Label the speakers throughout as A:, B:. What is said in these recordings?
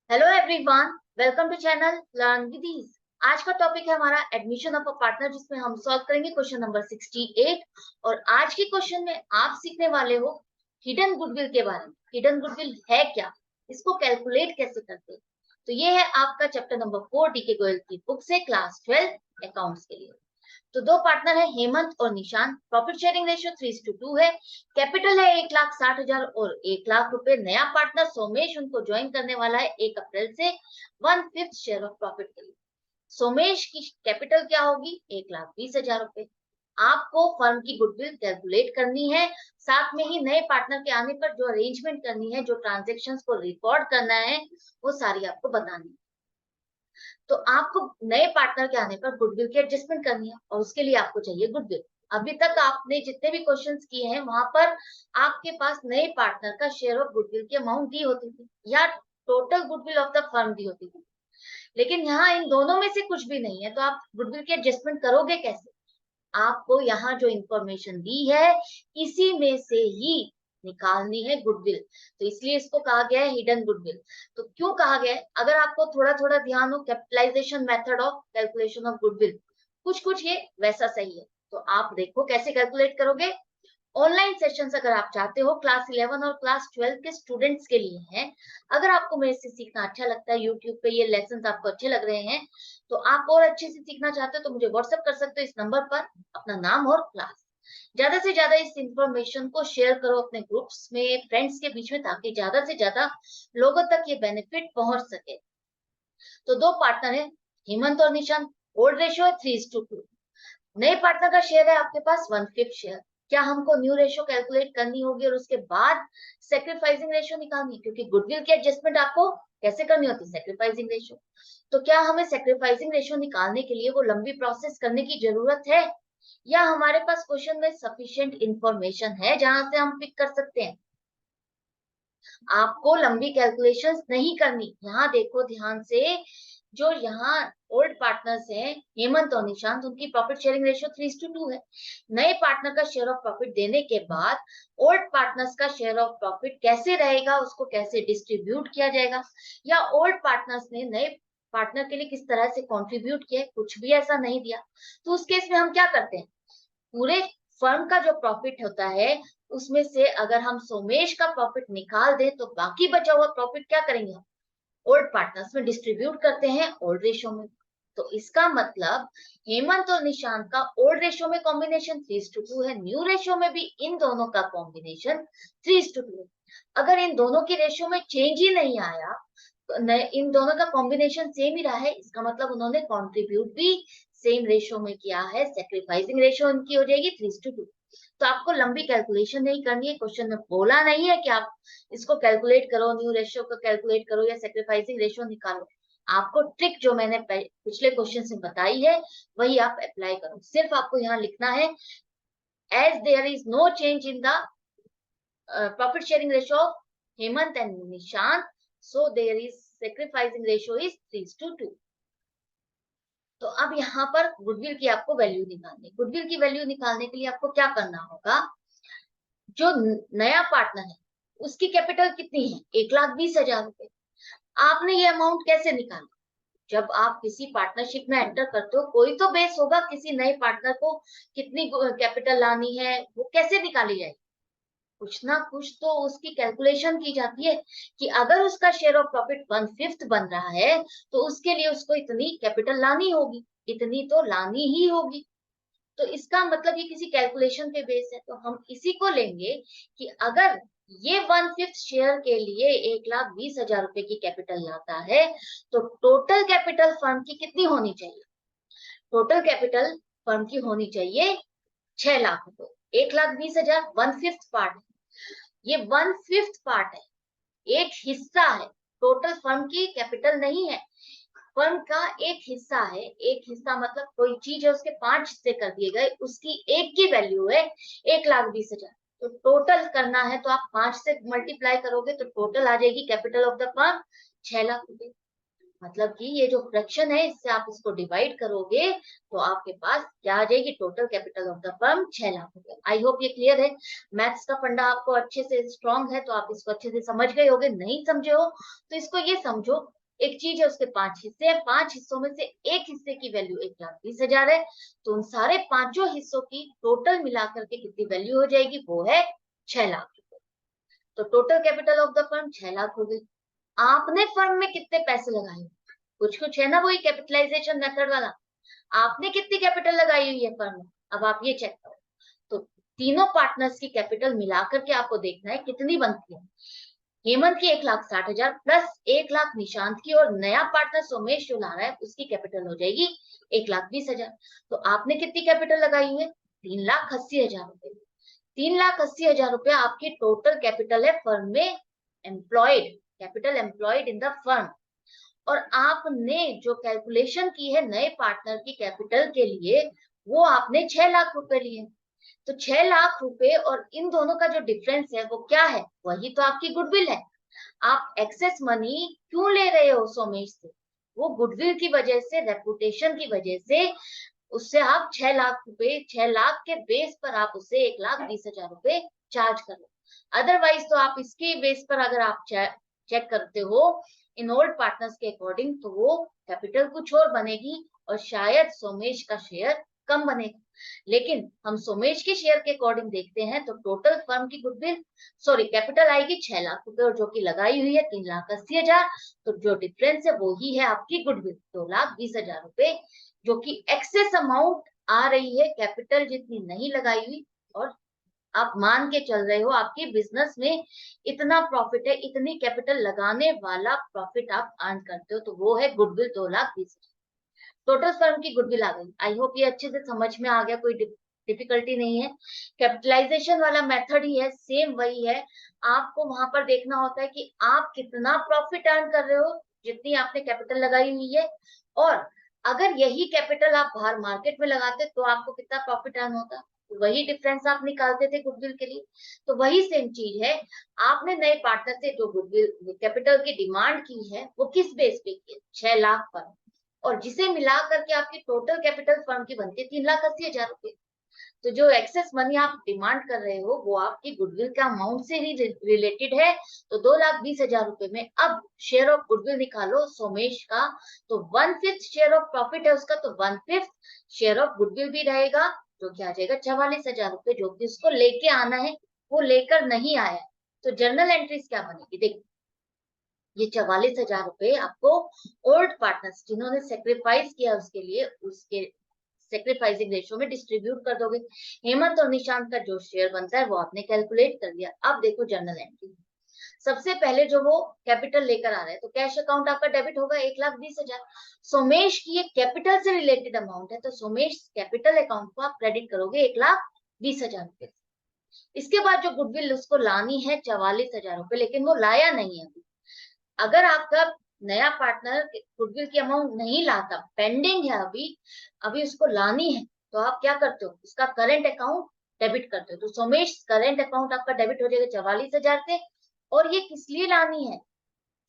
A: Hello everyone, welcome to channel learn with ease. आज का topic है हमारा एडमिशन ऑफ अ पार्टनर, जिसमें हम सॉल्व करेंगे क्वेश्चन नंबर 68। और आज के क्वेश्चन में आप सीखने वाले हो हिडन गुडविल के बारे में। हिडन गुडविल है क्या, इसको कैलकुलेट कैसे करते हैं। तो ये है आपका चैप्टर नंबर 4 डीके गोयल की बुक से, क्लास 12 अकाउंट्स के लिए। तो दो पार्टनर है, हेमंत और निशांत। प्रॉफिट शेयरिंग रेशियो 3:2 है। कैपिटल है 1,60,000 और 1,00,000 रुपए। नया पार्टनर सोमेश उनको ज्वाइन करने वाला है 1 अप्रैल से 1/5 शेयर ऑफ प्रॉफिट के लिए। सोमेश की कैपिटल क्या होगी? 1,20,000 रुपए। आपको फर्म की गुडविल कैलकुलेट करनी है, साथ में ही नए पार्टनर के आने पर जो अरेंजमेंट करनी है, जो ट्रांजेक्शन्स को रिकॉर्ड करना है, वो सारी आपको बतानी है। तो आपको नए पार्टनर के आने पर गुडविल की एडजस्टमेंट करनी है, और उसके लिए आपको चाहिए गुडविल। अभी तक आपने जितने भी क्वेश्चंस किए हैं, वहां पर आपके पास नए पार्टनर का शेयर ऑफ गुडविल की अमाउंट दी होती थी, या total goodwill of the firm दी होती थी। लेकिन यहाँ इन दोनों में से कुछ भी नहीं है, तो आप गुडविल की एडजस्टमेंट करोगे कैसे? आपको यहाँ जो इंफॉर्मेशन दी है, इसी में से ही निकालनी है गुडविल। तो इसलिए इसको कहा गया है हिडन गुडविल। तो क्यों कहा गया है? अगर आपको थोड़ा थोड़ा ध्यान हो, capitalisation method of calculation of goodwill, कुछ कुछ ये वैसा सही है। तो आप देखो कैसे कैलकुलेट करोगे। ऑनलाइन सेशंस अगर आप चाहते हो, क्लास 11 और क्लास 12 के स्टूडेंट्स के लिए हैं। अगर आपको मेरे से सीखना अच्छा लगता है, यूट्यूब पे ये लेसन आपको अच्छे लग रहे हैं, तो आप और अच्छे से सीखना चाहते हो, तो मुझे व्हाट्सएप कर सकते हो इस नंबर पर, अपना नाम और क्लास। ज्यादा से ज्यादा इस इंफॉर्मेशन को शेयर करो अपने ग्रुप्स में, फ्रेंड्स के बीच में, ताकि ज्यादा से ज्यादा लोगों तक ये बेनिफिट पहुंच सके। तो दो पार्टनर है, हेमंत और निशांत। ओल्ड रेशियो है 3:2। नए पार्टनर का शेयर है आपके पास 1/5 शेयर। क्या हमको न्यू रेशियो कैलकुलेट करनी होगी और उसके बाद सेक्रीफाइसिंग रेशियो निकालनी है? क्योंकि गुडविल की एडजस्टमेंट आपको कैसे करनी होती है? Sacrificing ratio. तो क्या हमें सेक्रीफाइसिंग रेशियो निकालने के लिए वो लंबी प्रोसेस करने की जरूरत है, या हमारे पास क्वेश्चन में सफिशिएंट इंफॉर्मेशन है जहां से हम पिक कर सकते हैं? आपको लंबी कैलकुलेशंस नहीं करनी। यहाँ देखो ध्यान से, जो यहाँ ओल्ड पार्टनर्स हैं हेमंत और निशांत, उनकी प्रॉफिट शेयरिंग रेशियो 3:2 है। नए पार्टनर का शेयर ऑफ प्रॉफिट देने के बाद ओल्ड पार्टनर्स का शेयर ऑफ प्रॉफिट कैसे रहेगा, उसको कैसे डिस्ट्रीब्यूट किया जाएगा, या ओल्ड पार्टनर्स ने नए पार्टनर के लिए किस तरह से कंट्रीब्यूट किया, कुछ भी ऐसा नहीं दिया। तो उस केस में हम क्या करते हैं, पूरे फर्म का जो प्रॉफिट होता है, उसमें से अगर हम सोमेश का प्रॉफिट निकाल दें, तो बाकी बचा हुआ प्रॉफिट क्या करेंगे हम? ओल्ड पार्टनर्स में डिस्ट्रीब्यूट करते हैं, ओल्ड रेशियो में। तो इसका मतलब हेमंत और निशांत का ओल्ड रेशियो में कॉम्बिनेशन 3:2 है, न्यू रेशियो में भी इन दोनों का कॉम्बिनेशन 3:2 है। अगर इन दोनों की रेशियो में चेंज ही नहीं आया, इन दोनों का कॉम्बिनेशन सेम ही रहा है, इसका मतलब उन्होंने कंट्रीब्यूट भी सेम रेशियो में किया है। सेक्रीफाइसिंग रेशियो उनकी हो जाएगी 3:2। तो आपको लंबी कैलकुलेशन नहीं करनी है। क्वेश्चन में बोला नहीं है कि आप इसको कैलकुलेट करो, न्यू रेशियो को कैलकुलेट करो या सेक्रीफाइसिंग रेशियो निकालो। आपको ट्रिक जो मैंने पिछले क्वेश्चन से बताई है, वही आप अप्लाई करो। सिर्फ आपको यहाँ लिखना है, as there is no change in the profit sharing ratio of Hemant and Nishant, so there is sacrificing ratio is 3:2। तो अब यहाँ पर गुडविल की आपको वैल्यू निकालनी है। गुडविल की वैल्यू निकालने के लिए आपको क्या करना होगा, जो नया पार्टनर है उसकी कैपिटल कितनी है? 1,20,000 रुपए। आपने ये अमाउंट कैसे निकाला? जब आप किसी पार्टनरशिप में एंटर करते हो, कोई तो बेस होगा, किसी नए पार्टनर को कितनी कैपिटल लानी है वो कैसे निकाली जाएगी? कुछ ना कुछ तो उसकी कैलकुलेशन की जाती है, कि अगर उसका शेयर ऑफ प्रॉफिट 1/5 बन रहा है, तो उसके लिए उसको इतनी कैपिटल लानी होगी, इतनी तो लानी ही होगी। तो इसका मतलब ये किसी कैलकुलेशन पे बेस है। तो हम इसी को लेंगे कि अगर ये 1/5 शेयर के लिए 1,20,000 रुपए की कैपिटल लाता है, तो टोटल कैपिटल फर्म की कितनी होनी चाहिए? टोटल कैपिटल फर्म की होनी चाहिए 6,00,000 रुपए। 1,20,000 1/5 पार्ट, ये 1/5 पार्ट है, एक हिस्सा है। टोटल फर्म की कैपिटल नहीं है, फर्म का एक हिस्सा है। एक हिस्सा मतलब कोई चीज है, उसके 5 हिस्से कर दिए गए, उसकी एक की वैल्यू है 1,20,000। तो टोटल करना है, तो आप 5 से मल्टीप्लाई करोगे तो टोटल आ जाएगी कैपिटल ऑफ द फर्म 6,00,000 रुपए। मतलब कि ये जो फ्रैक्शन है इससे आप इसको डिवाइड करोगे तो आपके पास क्या आ जाएगी, total capital of the firm 6 lakh रुपए। आई होप ये क्लियर है। मैथ्स का फंडा आपको अच्छे से स्ट्रांग है तो आप इसको अच्छे से समझ गए होगे, नहीं समझे हो तो इसको ये समझो, एक चीज है उसके 5 हिस्से हैं, 5 हिस्सों में से एक हिस्से की वैल्यू 1,20,000 है, तो उन सारे पांचों हिस्सों की टोटल मिलाकर के कितनी वैल्यू हो जाएगी, वो है 6 लाख रुपए। तो total capital of the firm 6 lakh हो गई। आपने फर्म में कितने पैसे लगाए, कुछ कुछ है ना वही कैपिटलाइजेशन मेथड वाला, आपने कितनी कैपिटल लगाई हुई है फर्म में, अब आप ये चेक करो। तो तीनों पार्टनर्स की कैपिटल मिलाकर के आपको देखना है कितनी बनती है। हेमंत की 1,60,000 प्लस 1 लाख निशांत की, और नया पार्टनर सोमेश जो ला रहा है उसकी कैपिटल हो जाएगी 1,20,000। तो आपने कितनी कैपिटल लगाई हुई है, 3,80,000 रुपए। 3,80,000 रुपए आपकी टोटल कैपिटल है फर्म में, employed capital employed in the firm. और आपने जो कैलकुलेशन की है नए पार्टनर की कैपिटल के लिए, वो आपने 6 लाख रुपए लिए। तो 6 लाख रुपए और इन दोनों का जो डिफरेंस है वो क्या है, वही तो आपकी गुडविल है। आप एक्सेस मनी क्यों ले रहे हो सोमेश से, वो गुडविल की वजह से, रेपुटेशन की वजह से उससे आप 6 लाख रुपए, 6 लाख के बेस पर आप उससे 1,20,000 रुपए चार्ज करो। अदरवाइज तो आप इसके बेस पर अगर आप चेक करते हो इन ओल्ड पार्टनर्स के अकॉर्डिंग, तो वो कैपिटल कुछ और बनेगी और शायद सोमेश का शेयर कम बनेगा। लेकिन हम सोमेश के शेयर के अकॉर्डिंग देखते हैं तो टोटल फर्म की गुडविल, सॉरी कैपिटल आएगी 6 लाख रुपए और जो कि लगाई हुई है 3,80,000। तो जो डिफरेंस है वो ही है आपकी गुडविल 2,20,000 रुपए, जो कि एक्सेस अमाउंट आ रही है, कैपिटल जितनी नहीं लगाई हुई। और आप मान के चल रहे हो आपकी बिजनेस में इतना प्रॉफिट है, इतनी कैपिटल लगाने वाला प्रॉफिट आप अर्न करते हो, तो वो है गुडविल 2,20,000। टोटल फर्म की गुडविल आ गई। आई होप ये अच्छे से समझ में आ गया, कोई डिफिकल्टी नहीं है। कैपिटलाइजेशन वाला मेथड ही है, सेम वही है। आपको वहां पर देखना होता है कि आप कितना प्रॉफिट अर्न कर रहे हो, जितनी आपने कैपिटल लगाई हुई है, और अगर यही कैपिटल आप बाहर मार्केट में लगाते तो आपको कितना प्रॉफिट अर्न होता, तो वही डिफरेंस आप निकालते थे गुडविल के लिए। तो वही सेम चीज है, आपने नए पार्टनर से जो गुडविल कैपिटल की डिमांड की है वो किस बेस पे की है, 6 लाख पर, और जिसे मिला करके आपकी टोटल कैपिटल फर्म की बनती है 3,80,000 रुपए। तो जो एक्सेस मनी आप डिमांड कर रहे हो वो आपकी गुडविल के अमाउंट से ही रिलेटेड है। तो 2,20,000 रुपए में अब शेयर ऑफ गुडविल निकालो सोमेश का, तो 1/5 शेयर ऑफ प्रॉफिट है उसका, तो 1/5 शेयर ऑफ गुडविल भी रहेगा, जो कि आ जाएगा 44,000 रुपए, जो कि उसको लेके आना है, वो लेकर नहीं आया। तो जर्नल एंट्रीज क्या बनेगी, देखो ये 44,000 रुपए आपको ओल्ड पार्टनर्स जिन्होंने सेक्रीफाइस किया उसके लिए, उसके सेक्रीफाइसिंग रेशियो में डिस्ट्रीब्यूट कर दोगे। हेमंत और निशांत का जो शेयर बनता है वो आपने कैलकुलेट कर लिया। अब देखो जर्नल एंट्री, सबसे पहले जो वो कैपिटल लेकर आ रहे हैं, तो कैश अकाउंट आपका डेबिट होगा 1,20,000। सोमेश की ये कैपिटल से रिलेटेड अमाउंट है, तो सोमेश कैपिटल अकाउंट को आप क्रेडिट करोगे 1,20,000 रुपए। इसके बाद जो गुडविल उसको लानी है 44,000 रुपए, लेकिन वो लाया नहीं है। अगर आपका नया पार्टनर गुडविल की अमाउंट नहीं लाता, पेंडिंग है अभी, अभी उसको लानी है, तो आप क्या करते हो, उसका करंट अकाउंट डेबिट करते हो। तो सोमेश करंट अकाउंट आपका डेबिट हो जाएगा 44,000 से। और ये किस लिए लानी है,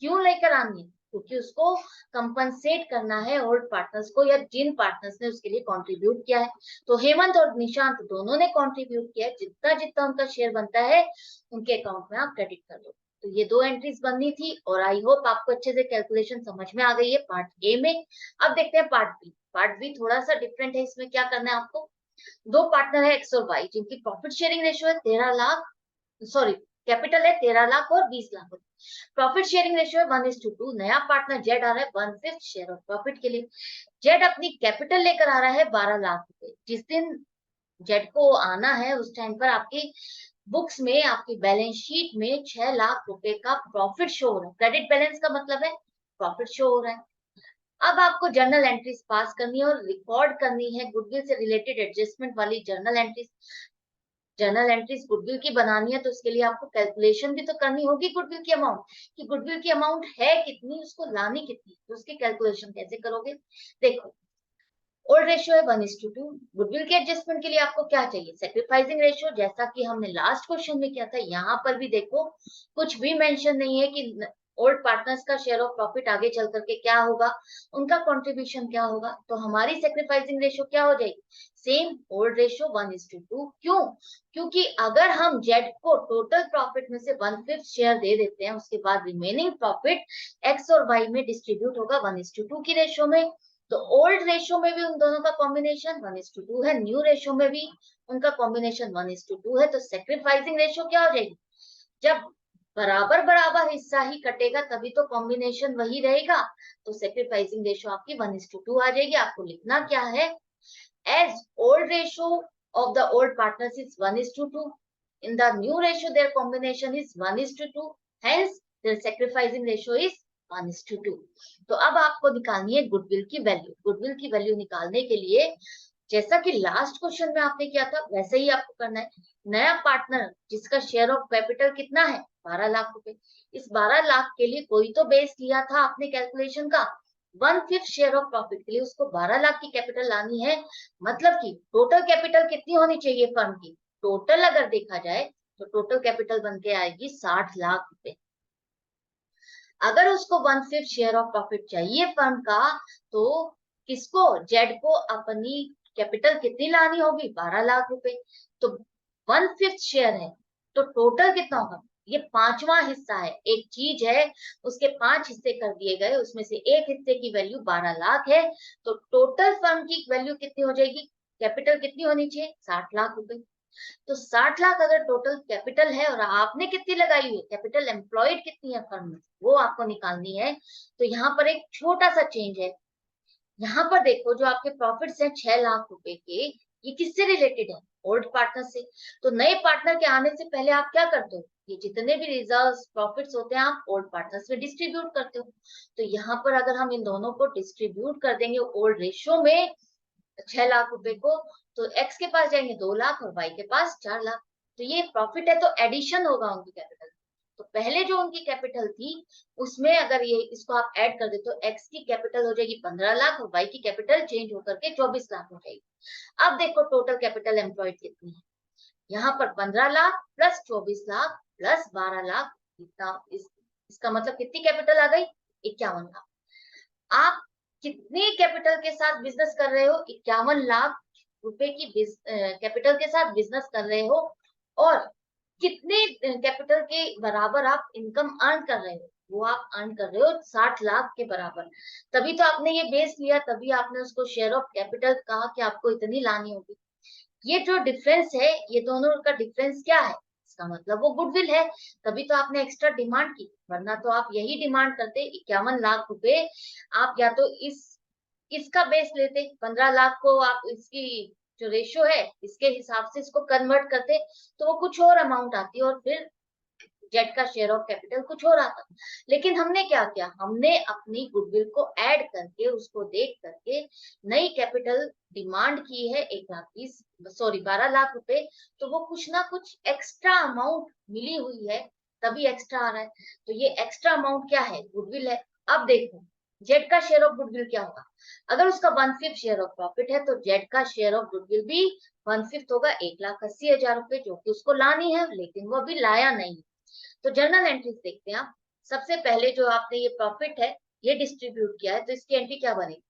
A: क्यों लेकर आनी है, क्योंकि उसको कंपनसेट करना है ओल्ड पार्टनर्स को, या जिन पार्टनर्स ने उसके लिए कंट्रीब्यूट किया है। तो हेमंत और निशांत दोनों ने कंट्रीब्यूट किया है, जितना जितना उनका शेयर बनता है उनके अकाउंट में आप क्रेडिट कर दो। तो ये दो एंट्रीज बननी थी, और आई होप आपको अच्छे से कैलकुलेशन समझ में आ गई है पार्ट ए में। अब देखते हैं पार्ट बी। पार्ट बी थोड़ा सा डिफरेंट है, इसमें क्या करना है आपको, दो पार्टनर है एक्स और वाई, जिनकी प्रॉफिट शेयरिंग रेशियो है 13 लाख, सॉरी कैपिटल है 13 लाख और 20 लाख। प्रॉफिट शेयरिंग रेशियो है 1:2। नया पार्टनर जेड आ रहा है 1/5 शेयर ऑफ प्रॉफिट के लिए। जेड अपनी कैपिटल लेकर आ रहा है 12 लाख रुपए। जिस दिन जेड को आना है उस टाइम पर आपकी बुक्स में, आपकी बैलेंस शीट में 6 लाख रुपए का प्रॉफिट शो हो रहा है। क्रेडिट बैलेंस का मतलब है प्रॉफिट शो हो रहा है। अब आपको जर्नल एंट्रीज पास करनी है और रिकॉर्ड करनी है गुडविल से रिलेटेड एडजस्टमेंट वाली journal entries. Journal entries goodwill की बनानी है तो उसके लिए आपको कैलकुलेशन भी तो करनी होगी गुडविल की अमाउंट, कि गुडविल की अमाउंट है कितनी, उसको लानी कितनी, तो उसकी कैलकुलेशन कैसे करोगे। देखो ओल्ड रेशियो है 1:2। गुडविल के एडजस्टमेंट के लिए आपको क्या चाहिए, सेक्रीफाइसिंग रेशियो, जैसा कि हमने लास्ट क्वेश्चन में किया था। यहाँ पर भी देखो कुछ भी मेंशन नहीं है कि ओल्ड पार्टनर्स का शेयर ऑफ प्रॉफिट आगे चल करके क्या होगा, उनका कंट्रीब्यूशन क्या होगा, तो हमारी सेक्रीफाइसिंग रेशियो क्या हो जाएगी, सेम ओल्ड रेशियो 1:2। क्यों, क्योंकि अगर हम जेड को टोटल प्रॉफिट में से 1/5 शेयर दे देते हैं, उसके बाद रिमेनिंग प्रॉफिट एक्स और वाई में डिस्ट्रीब्यूट होगा 1:2 की रेशियो में। तो ओल्ड रेशियो में भी उन दोनों का कॉम्बिनेशन 1:2 है, न्यू रेशियो में भी उनका कॉम्बिनेशन 1:2 है। तो सेक्रीफाइसिंग रेशियो क्या हो जाएगी, जब बराबर बराबर हिस्सा ही कटेगा तभी तो कॉम्बिनेशन वही रहेगा। तो सेक्रीफाइसिंग रेशियो आपकी 1:2 आ जाएगी। आपको लिखना क्या है, as old ratio of the old partners is 1:2, in the new ratio their combination is 1:2, hence their sacrificing ratio is 1:2। तो अब आपको निकालनी है गुडविल की वैल्यू। गुडविल की वैल्यू निकालने के लिए जैसा कि लास्ट क्वेश्चन में आपने किया था वैसे ही आपको करना है। नया पार्टनर जिसका शेयर ऑफ कैपिटल कितना है, 12 लाख रुपए, इस 12 लाख के लिए कोई तो बेस लिया था आपने कैलकुलेशन का, 1/5 शेयर ऑफ प्रॉफिट के लिए उसको 12 लाख की कैपिटल लानी है। मतलब कि टोटल कैपिटल कितनी होनी चाहिए फर्म की, टोटल अगर देखा जाए तो टोटल कैपिटल बन के आएगी 60 लाख रुपए। अगर उसको 1/5 शेयर ऑफ प्रॉफिट चाहिए फर्म का, तो किसको, जेड को अपनी कैपिटल कितनी लानी होगी, 12 लाख रुपए। तो 1/5 शेयर है तो टोटल कितना होगा, ये पांचवा हिस्सा है, एक चीज है उसके 5 हिस्से कर दिए गए, उसमें से एक हिस्से की वैल्यू 12 लाख है। तो टोटल फर्म की वैल्यू कितनी हो जाएगी, कैपिटल कितनी होनी चाहिए, 60 लाख रुपए। तो 60 लाख अगर टोटल कैपिटल है और आपने कितनी लगाई हुई है, कैपिटल एम्प्लॉयड कितनी है फर्म में, वो आपको निकालनी है। तो यहाँ पर एक छोटा सा चेंज है, यहाँ पर देखो जो आपके प्रॉफिट्स हैं 6 लाख रुपए के, ये किससे रिलेटेड है, ओल्ड पार्टनर से। तो नए पार्टनर के आने से पहले आप क्या करते हो, ये जितने भी रिजर्व प्रॉफिट्स होते हैं आप ओल्ड पार्टनर्स में डिस्ट्रीब्यूट करते हो। तो यहाँ पर अगर हम इन दोनों को डिस्ट्रीब्यूट कर देंगे ओल्ड रेशियो में 6 लाख रुपए को, तो एक्स के पास जाएंगे 2 लाख और वाई के पास 4 लाख। तो ये प्रॉफिट है तो एडिशन होगा उनकी कैपिटल। तो पहले जो उनकी कैपिटल थी उसमें अगर ये इसको आप ऐड कर दे तो एक्स की कैपिटल हो जाएगी 15 लाख और वाई की कैपिटल चेंज होकर के 24 लाख हो जाएगी। अब देखो टोटल कैपिटल एम्प्लॉयड कितनी है, यहाँ पर 15 लाख प्लस 24 लाख प्लस 12 लाख, इसका मतलब कितनी कैपिटल आ गई, 51 लाख। आप कितने कैपिटल के साथ बिजनेस कर रहे हो, 51 लाख रुपए की कैपिटल के साथ बिजनेस कर रहे हो, और कितने कैपिटल के बराबर आप इनकम अर्न कर रहे हो, वो आप अर्न कर रहे हो 60 लाख के बराबर। तभी तो आपने ये बेस लिया, तभी आपने उसको शेयर ऑफ कैपिटल कहा कि आपको इतनी लानी होगी। ये जो डिफरेंस है, ये दोनों का डिफरेंस क्या है, इसका मतलब वो गुडविल है, तभी तो आपने एक्स्ट्रा डिमांड की, वरना तो आप यही डिमांड करते 51 लाख रुपए। आप या तो इसका बेस लेते, 15 लाख को आप इसकी जो रेशियो है इसके हिसाब से इसको कन्वर्ट करते, तो वो कुछ और अमाउंट आती और फिर जेड का शेयर ऑफ कैपिटल कुछ हो रहा था। लेकिन हमने क्या किया, हमने अपनी गुडविल को ऐड करके उसको देख करके नई कैपिटल डिमांड की है 12 लाख रुपए, तो वो कुछ ना कुछ एक्स्ट्रा अमाउंट मिली हुई है तभी एक्स्ट्रा आ रहा है। तो ये एक्स्ट्रा अमाउंट क्या है, गुडविल है। अब देखो जेड का शेयर ऑफ गुडविल क्या होगा, अगर उसका 1/5 शेयर ऑफ प्रॉफिट है तो जेड का शेयर ऑफ गुडविल भी 1/5 होगा, 1,80,000 रुपए, जो कि उसको लानी है लेकिन वो अभी लाया नहीं। तो जर्नल एंट्रीज देखते हैं आप। सबसे पहले जो आपने ये प्रॉफिट है ये डिस्ट्रीब्यूट किया है, तो इसकी एंट्री क्या बनेगी,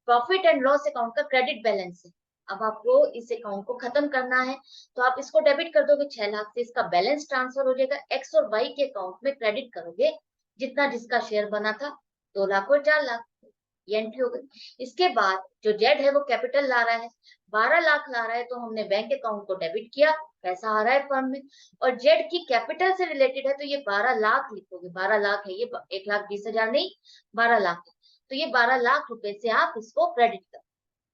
A: प्रॉफिट एंड लॉस अकाउंट का क्रेडिट बैलेंस है। अब आपको इस अकाउंट को खत्म करना है, तो आप इसको डेबिट कर दोगे 6 लाख से, इसका बैलेंस ट्रांसफर हो जाएगा, एक्स और वाई के अकाउंट में क्रेडिट करोगे जितना जिसका शेयर बना था, 2 लाख और 4 लाख, ये एंट्री हो गई। इसके बाद जो जेड है वो कैपिटल ला रहा है, 12 लाख ला रहा है, तो हमने बैंक अकाउंट को डेबिट किया, पैसा आ रहा है फर्म में। और जेड की कैपिटल से रिलेटेड है तो ये 12 लाख लिखोगे, 12 लाख है ये, 1,20,000 नहीं 12 लाख है। तो ये 12 लाख रुपए से आप इसको क्रेडिट करो,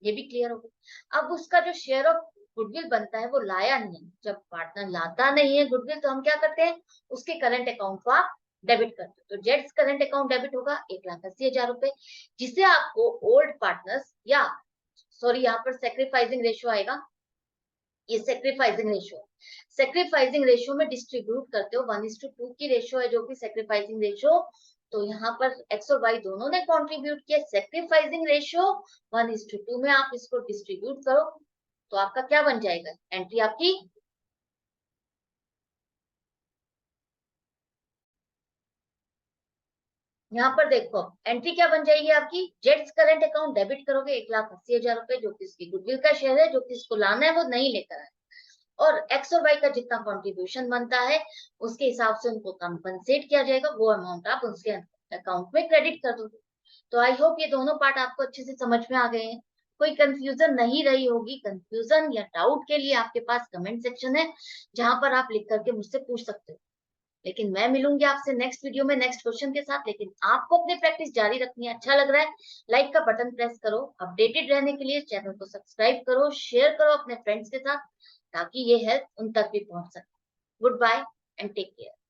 A: ये भी क्लियर हो गया। अब उसका जो शेयर ऑफ गुडविल बनता है वो लाया नहीं है, जब पार्टनर लाता नहीं है गुडविल तो हम क्या करते हैं, उसके करंट अकाउंट को आप डेबिट करते हो। तो जेड्स करंट अकाउंट डेबिट होगा 1,80,000 रुपए, जिसे आपको ओल्ड पार्टनर्स या सॉरी यहाँ पर सेक्रीफाइसिंग रेशियो आएगा, ये सेक्रीफाइसिंग रेशियो में डिस्ट्रीब्यूट करते हो, 1:2 की रेशियो है जो कि सेक्रीफाइसिंग रेशियो। तो यहाँ पर एक्स और वाई दोनों ने कंट्रीब्यूट किया, सेक्रीफाइसिंग रेशियो 1:2 में आप इसको डिस्ट्रीब्यूट करो, तो आपका क्या बन जाएगा, एंट्री आपकी यहाँ पर देखो एंट्री क्या बन जाएगी आपकी, जेट्स करंट अकाउंट डेबिट करोगे 1,80,000 रुपए, जो कि इसकी गुडविल का शेयर है, जो कि इसको लाना है वो नहीं लेकर आए, और एक्स और वाई का जितना कंट्रीब्यूशन बनता है उसके हिसाब से उनको कंपनसेट किया जाएगा, वो अमाउंट आप उसके अकाउंट में क्रेडिट कर दोगे। तो आई होप ये दोनों पार्ट आपको अच्छे से समझ में आ गए हैं, कोई कंफ्यूजन नहीं रही होगी। कंफ्यूजन या डाउट के लिए आपके पास कमेंट सेक्शन है, जहां पर आप लिख करके मुझसे पूछ सकते हो। लेकिन मैं मिलूंगी आपसे नेक्स्ट वीडियो में नेक्स्ट क्वेश्चन के साथ। लेकिन आपको अपनी प्रैक्टिस जारी रखनी है। अच्छा लग रहा है, लाइक का बटन प्रेस करो, अपडेटेड रहने के लिए चैनल को सब्सक्राइब करो, शेयर करो अपने फ्रेंड्स के साथ, ताकि ये हेल्प उन तक भी पहुंच सके। Good bye and take care.